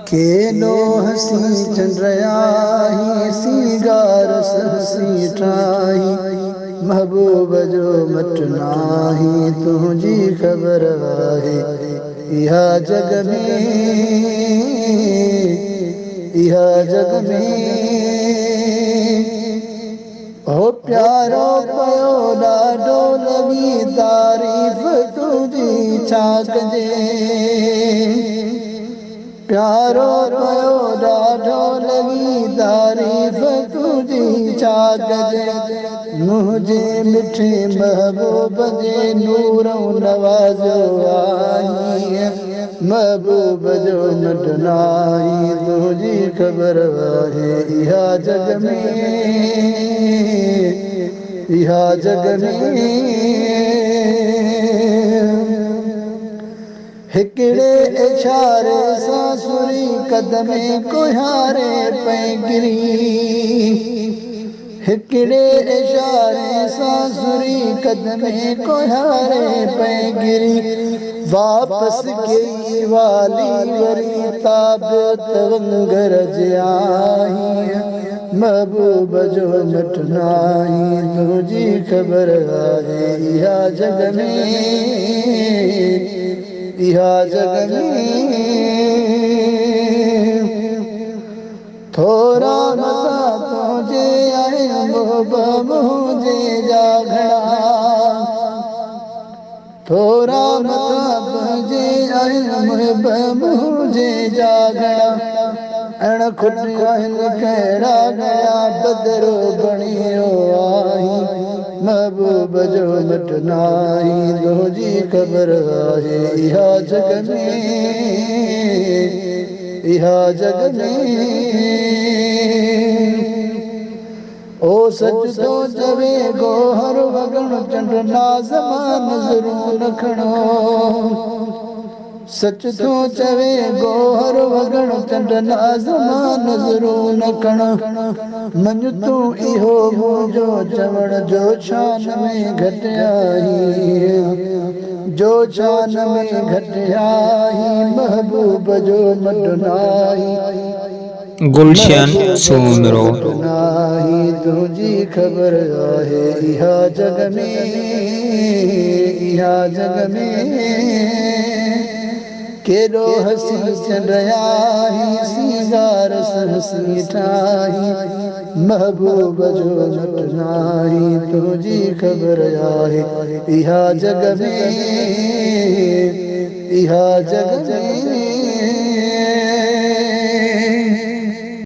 केॾो हसी चंड्रयाही सीगार हसी ठाही महबूब जो मट नाही तुझी ख़बर आहे इहा जग में ओ प्यारो पयो ॾाढो लॻी तारीफ़ तुझी छा कजे प्यारो पयो ॾाढो लॻी तारीफ़ तुझी छा कजे मुंहिंजे मिठे महबूब जे नूर नवाज़ो आई महबूब जो मट नाही तुझी ख़बर आहे इहा जग में हिकिड़े इशारे सां सुरी कदमे कुहारे पैगिरी हिकिड़े इशारे सां सुरी कदमे कुहारे पैगिरी वापसि कई वाली वरी ताबियत वंगर आई महबूब जो मट नाही तुझी ख़बर आहे इहा जग में थोरा मथा तुझे आए महबूब मुझे जागड़ा थोरा मथा तुझे आए महबूब मुझे जागड़ा अण खुटियान कहिड़ा गया बदरो बणियो आई महबूब जो मट नाही तुझी ख़बर आहे इहा जग में ओ सच तो चवे गोहर वगण चंड नाज़मान ज़रूर रखणो सच तो चवे गोहर वगण चंड नाज़मान ज़रूर रखणो मन तूं इहो मुंहिंजो चवण जो शान में घटियाई जो शान में घटियाई महबूब जो मट नाही गुलशन सोनरो नाही तुझी ख़बर आहे इहा जग में केॾो हसी चंड्रयाही सीगार हसी ठाही महबूब जो मट नाही तुझी ख़बर आहे इहा जग में